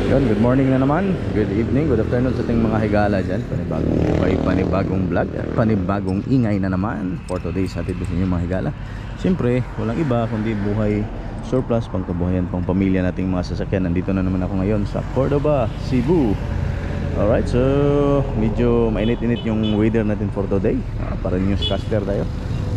Yun, good morning na naman, good evening, good afternoon sa ating mga higala dyan. Panibagong buhay, panibagong vlog at panibagong ingay na naman for today's hatid sa inyo mga higala. Siyempre, walang iba kundi buhay surplus, pangkabuhayan, pang pamilya nating mga sasakyan. Nandito na naman ako ngayon sa Cordoba, Cebu. Alright, so medyo mainit-init yung weather natin for today. Para newscaster tayo.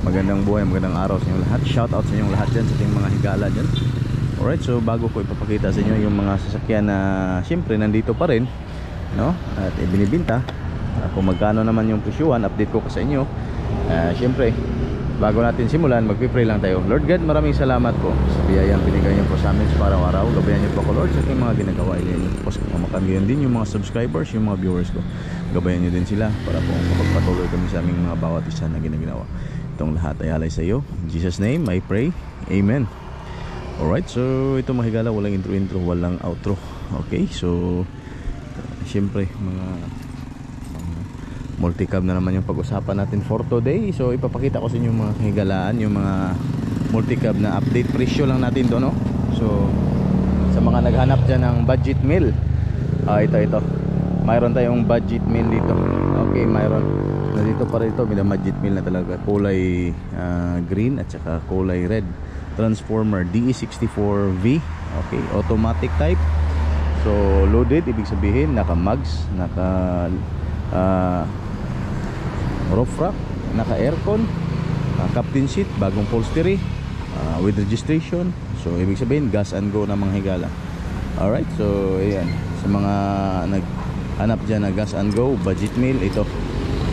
Magandang buhay, magandang araw sa inyong lahat. Shout out sa inyong lahat dyan, sa ating mga higala dyan. Alright, so bago ko ipapakita sa inyo yung mga sasakyan na siyempre nandito pa rin, no? At ibinibinta, kung magkano naman yung presyuhan, update ko sa inyo. Siyempre, bago natin simulan, magpipray lang tayo. Lord God, maraming salamat po sa biyayang binigay niyo po sa amin sa araw-araw. Gabayan niyo po ako, Lord, sa ating mga ginagawa niyo po. Makambiyan din yung mga subscribers, yung mga viewers ko. Gabayan niyo din sila para po makapagpatuloy kami sa aming mga bawat isa na ginagawa. Itong lahat ay alay sa iyo. In Jesus' name, I pray. Amen. Alright, so ito mga higala, walang intro, walang outro. Okay, so siyempre mga multicab na naman yung pag-usapan natin for today. So ipapakita ko sa inyo mga higalaan, yung mga multicab na update presyo lang natin doon, no? So sa mga naghanap dyan ng budget meal, ito mayroon tayong budget meal dito. Okay, mayroon na dito pa rin ito, may budget meal na talaga, kulay green at saka kulay red. Transformer DE64V, okay, automatic type. So loaded, ibig sabihin naka mugs, naka roof rack, naka aircon, captain seat, bagong upholstery, with registration. So ibig sabihin gas and go na mga higala. Alright, so ayan, sa mga naghanap dyan na gas and go budget meal, ito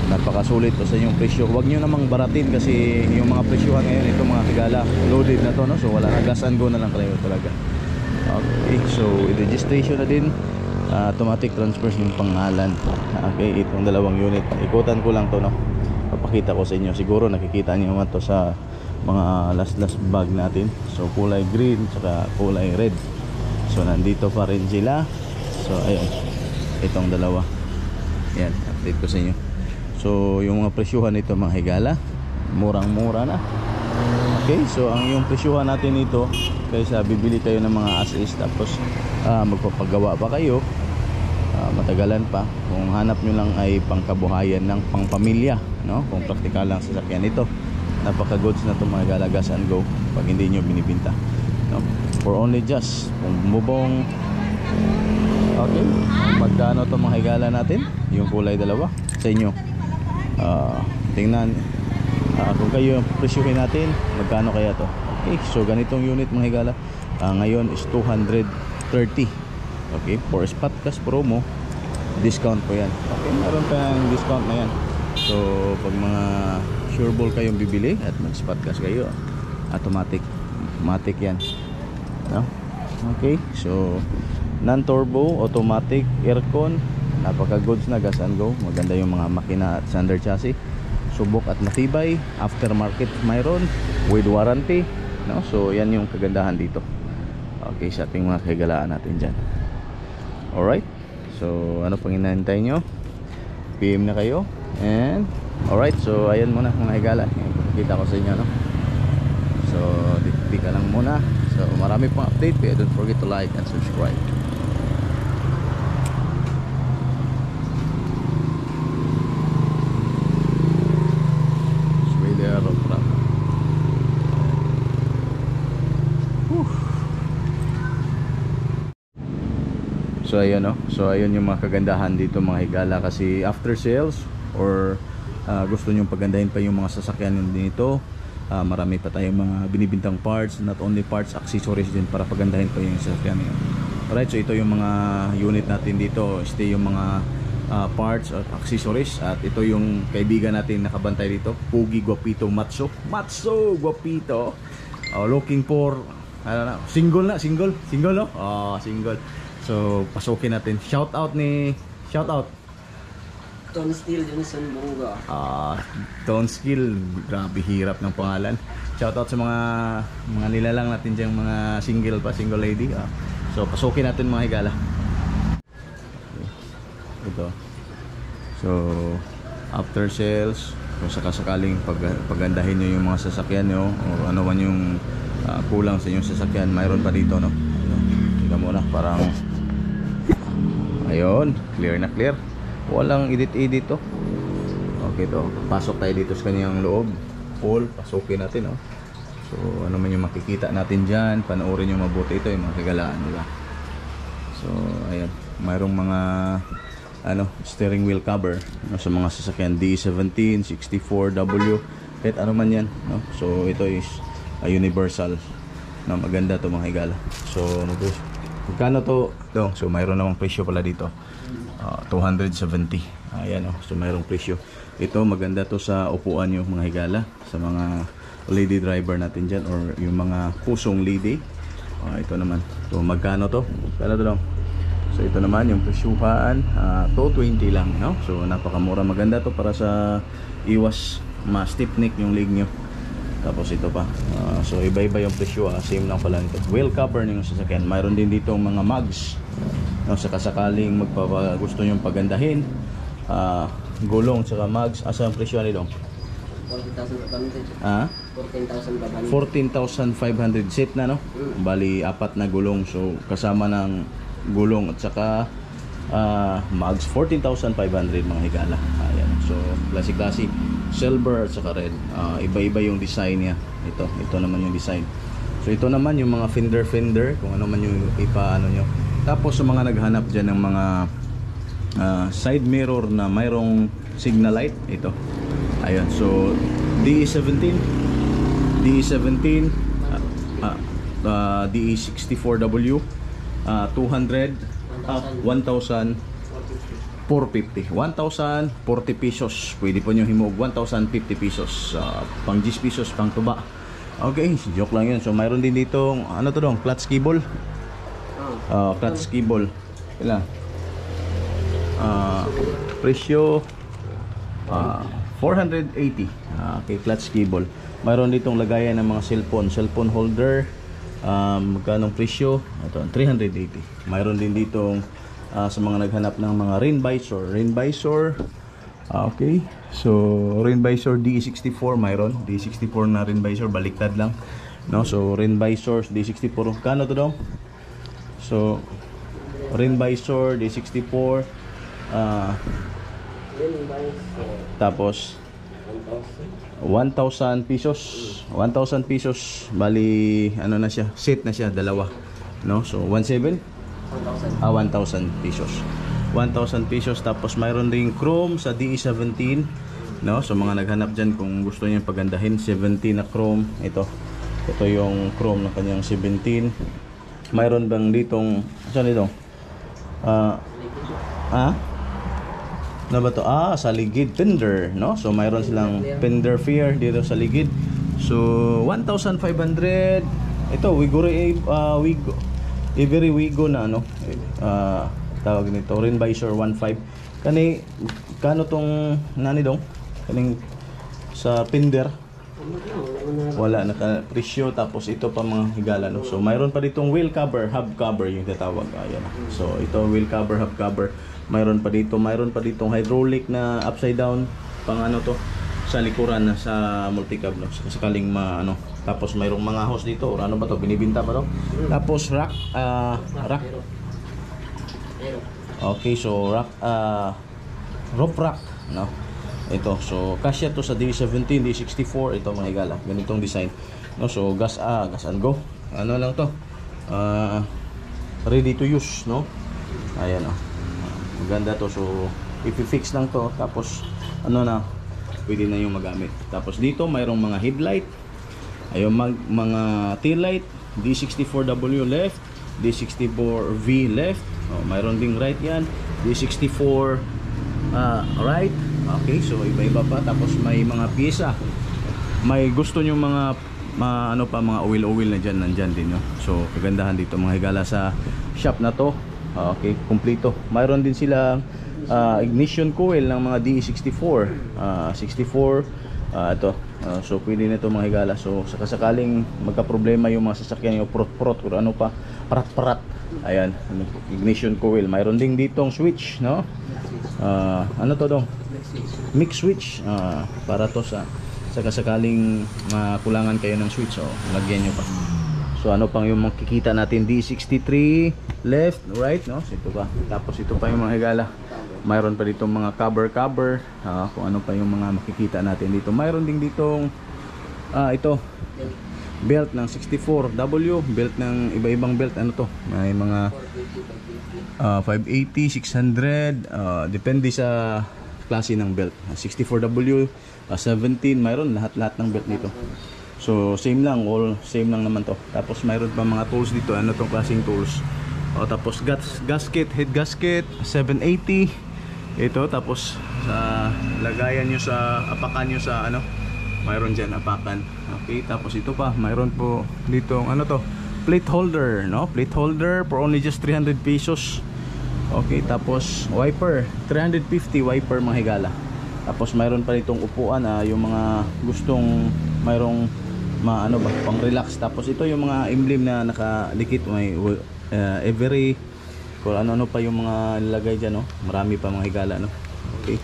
napakasulit to sa inyong presyo. Huwag nyo namang baratin kasi yung mga presyohan ngayon, ito mga higala, loaded na to, no? So wala na, gas and go na lang kayo talaga. Okay, so registration na din, automatic transfers yung pangalan. Okay, itong dalawang unit, ikutan ko lang to, no? Papakita ko sa inyo, siguro nakikita nyo naman to sa mga last bag natin. So kulay green saka kulay red. So nandito pa rin sila. So ayun, itong dalawa, yan, update ko sa inyo. So yung mga presyuhan nito mga higala, murang-mura na. Okay, so ang yung presyuhan natin nito, kaysa bibili kayo ng mga as-is tapos magpapagawa pa kayo, matagalan pa. Kung hanap nyo lang ay pangkabuhayan ng pangpamilya, no? Kung praktikal lang sasakyan nito, napaka-goods na itong mga higala, gas and go pag hindi nyo binibinta, no? For only just kung bumubong. Okay, magkano itong mga higala natin, yung kulay dalawa sa inyo. Tingnan kung kayo presyuhin natin, magkano kaya to. Okay, so ganitong unit mga higala, ngayon is 230. Okay, for spot cash promo, discount po yan. Okay, meron tayong discount na yan. So pag mga sure ball kayong bibili at mag spot cash kayo, automatic yan, no? Okay, so non-turbo, automatic, aircon, napaka goods na, gas and go. Maganda yung mga makina at standard chassis, subok at matibay, aftermarket mayroon with warranty, no? So yan yung kagandahan dito. Okay, sa ating mga kagalaan natin dyan. Alright, so ano pang hinahintay nyo? PM na kayo. And alright, so ayan muna mga higala, kita ko sa inyo, no? So di ka lang muna. So marami pang update, pero don't forget to like and subscribe. So ayun, no? So ayun yung mga kagandahan dito mga higala, kasi after sales or gusto nyo pagandahin pa yung mga sasakyan dito, marami pa tayong mga binibintang parts, not only parts, accessories din para pagandahin pa yung sasakyan nyo. Alright, so ito yung mga unit natin dito, stay yung mga parts at accessories. At ito yung kaibigan natin nakabantay dito, Pugi Guapito Matso Guapito, looking for single, no? Single. So pasukin natin. Shout out Tone Steel Johnson Bongo. Tone Steel, grabe hirap ng pangalan. Shout out sa mga nilalang natin diyang mga single lady. So pasukin natin mga higala. Okay. Ito. So after sales, kung sakasakaling pagandahin nyo yung mga sasakyan nyo o ano man yung kulang sa inyong sasakyan, mayroon pa dito, no? Tingnan mo na, parang Ayun, clear na clear. Walang edit-edit to. Okay to. Pasok tayo dito sa kanyang loob. Full, pasukin natin, oh. So, ano man yung makikita natin dyan, panoorin nyo mabuti ito, yung mga kagalaan nila. So, ayan. Mayroong mga steering wheel cover, no, sa mga sasakyan D17, 64W, kahit ano man yan, no? So, ito is universal. No, maganda to mga higala. So, ano to? Magkano to? Ito. So, mayroon namang presyo pala dito. 270. Ayan, oh. So, mayroong presyo. Ito, maganda to sa upuan nyo mga higala, sa mga lady driver natin dyan, or yung mga pusong lady. Ito naman. So, magkano to? Kala to lang. So, ito naman yung presyuhan. 220 lang, no? So, napakamura. Maganda to para sa iwas ma-stiff neck yung leg nyo. Tapos ito pa. So, iba-iba yung presyo. Same lang pala nito. Wheel cover ng sasakyan. Mayroon din dito mga mugs. No, sakaling gusto nyo pagandahin. Gulong tsaka mugs. Asa ang presyo nito? 14,500. 14,500 set na, no? Bali, 4 na gulong. So, kasama ng gulong at saka mugs. 14,500 mga higala. Ayan. So, classic. Silver at saka red. Iba-iba yung design niya. Ito naman yung design. So, ito naman yung mga fender. Kung ano man yung ipaano nyo. Tapos, sa mga naghanap dyan ng mga side mirror na mayroong signal light. Ito. Ayan. So, DE17, DE64W, 200, 1,450. 1,040 pesos. Pwede po nyo himuog 1,050 pesos. Pang 10 pesos, pang tuba. Okay, joke lang yun. So, mayroon din dito, ano to dong? Clutch cable. Clutch cable. Ilan? Presyo 480. Okay, clutch cable. Mayroon ditong lagayan ng mga cellphone holder. Magkano presyo? Ito, 380. Mayroon din ditong sa mga naghanap ng mga rain visor. Okay. So, rain visor D64 mayroon. D64 na rain visor, baliktad lang. No, so rain visor D64. Kano to daw? So, rain visor D64 tapos 1,000 pesos. 1,000 pesos. Bali, ano na siya? Set na siya, dalawa. No? So, 1,700? 1,000 pesos. 1,000 pesos. Tapos, mayroon ding chrome sa DE17. No? So, mga naghanap dyan kung gusto niyo pagandahin. 17 na chrome. Ito yung chrome ng kanyang 17. Mayroon bang ditong, saan ito? Ano ba to? Sa ligid fender, no? So mayroon silang fender fair dito sa ligid. So 1,500. Ito Wigo every Wigo na ano. Tawag nito Rain Visor 1.5. Kano tong nani dong? Kaning sa fender. Wala na presyo. Tapos ito pa mga higala, no? So mayroon pa ditong wheel cover, hub cover yung tatawag. Ayan. So ito wheel cover, hub cover. Mayroon pa ditong hydraulic na upside down pang ano to sa likuran na sa multicab, no? Sakaling tapos mayroong mga hose dito or ano ba to, binibinta pa to. Tapos rack. Okay, so rack, rope rack, no? Ito, so kasya to sa D17, D64. Ito mga higala, ganitong design, no? So gas and go. Ano lang to, ready to use, no? Ayan, no? Maganda to. So i-fix lang to, tapos pwede na yung magamit. Tapos dito mayroong mga headlight. Ayun, mga tail light. D64W left, D64V left. Mayroon ding right yan. D64 right. Okay, so iba-iba pa. Tapos may mga pyesa. May gusto nyo mga mga oil na dyan, nandyan din, no? So kagandahan dito mga higala sa shop na to. Okay, kumpleto. Mayroon din sila ignition coil ng mga DE64, 64. Ito. So pwede na ito mga higala. So sakaling magka-problema yung mga sasakyan, yung prot-prot o ano pa, parat-parat. Ayan, ignition coil. Mayroon din ditong switch, no? Ano to dong? Mix switch. Para to sa sakaling makulangan kayo ng switch, lagyan nyo pa. So ano pang yung makikita natin, D63 left, right, no? So ito pa. Tapos ito pa yung mga higala. Mayroon pa dito mga cover, kung ano pa yung mga makikita natin dito. Mayroon din ditong ito belt ng 64W, belt ng iba-ibang belt. Ano to? May mga 580, 600, depende sa klase ng belt. 64W, 17, mayroon lahat-lahat ng belt dito. So same lang, all same lang naman to. Tapos mayroon pa mga tools dito. Ano tong klaseng tools? Tapos gasket, head gasket 780. Ito, tapos sa lagayan nyo sa apakan nyo sa ano, mayroon dyan apakan. Okay, tapos ito pa, mayroon po dito ano to, plate holder, no? Plate holder for only just 300 pesos. Okay, tapos wiper 350, wiper mga higala. Tapos mayroon pa ditong upuan, yung mga gustong mayroong ano ba, pang relax. Tapos ito yung mga emblem na nakadikit, may every kung ano-ano pa yung mga nilagay dyan, no? Marami pa mga higala, no? Okay,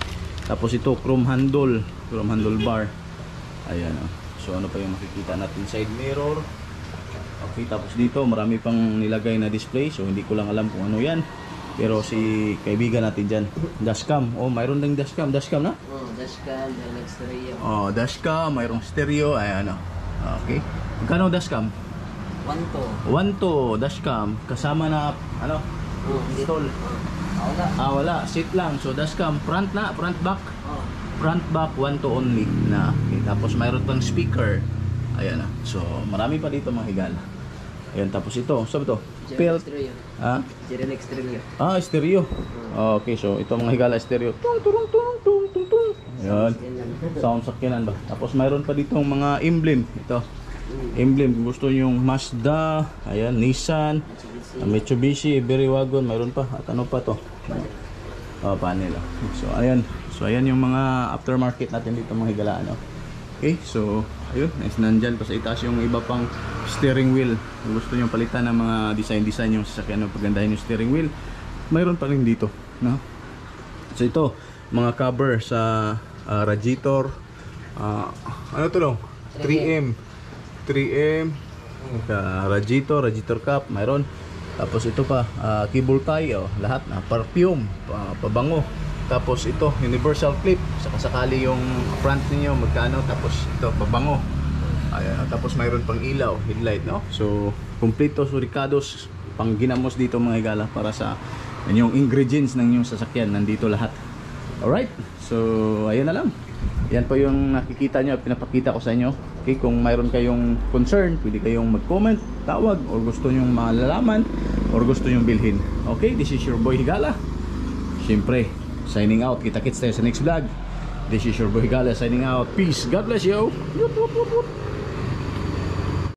tapos ito chrome handle bar. Ayan, no? So ano pa yung makikita natin, side mirror. Okay, tapos dito marami pang nilagay na display, so hindi ko lang alam kung ano yan, pero si kaibigan natin dyan, dashcam. Mayroon ding dashcam na? Dashcam, then stereo. Dashcam, mayroong stereo. Ayan, no? Okay, magkano dashcam? 1 to dashcam kasama na ano, install. Wala, seat lang. So dashcam, front back. Front back 1 to only na. Okay, tapos mayroon pang speaker. Ayan na. So marami pa dito mga higala. Ayan, tapos ito, sabi to? Belt. Generic stereo. Stereo. Okay, so ito mga higala, stereo. Tung. Ayan. Sound sakyanan ba? Tapos mayroon pa ditong mga emblem. Ito. Emblem, kung gusto nyo yung Mazda, ayan, Nissan, Mitsubishi, Every Wagon, mayroon pa. At ano pa to? Panel. So ayan yung mga aftermarket natin dito mga higala, ano? Okay, so ayun, nandyan pa sa itaas yung iba pang steering wheel. Kung gusto nyo palitan ng mga design yung sasakyan, pagandahin yung steering wheel, mayroon pa rin dito, no? So ito, mga cover sa radiator, ano to lang? 3M radiator cap, mayroon. Tapos ito pa, cable tie, lahat na perfume, pabango. Tapos ito, universal clip, sakasakali yung front niyo magkano. Tapos ito, pabango. Ayan, tapos mayroon pang ilaw, headlight, no? So kompleto, suricados, pang ginamos dito mga higala para sa yung ingredients ng yung sasakyan, nandito lahat. Alright, so ayun na lang. Yan po yung nakikita nyo at pinapakita ko sa inyo. Okay, kung mayroon kayong concern, pwede kayong mag-comment, tawag, or gusto nyong malalaman, or gusto nyong bilhin. Okay, this is your boy Higala. Siyempre, signing out. Kita-kits tayo sa next vlog. This is your boy Higala signing out. Peace. God bless you. Yup, yup, yup, yup.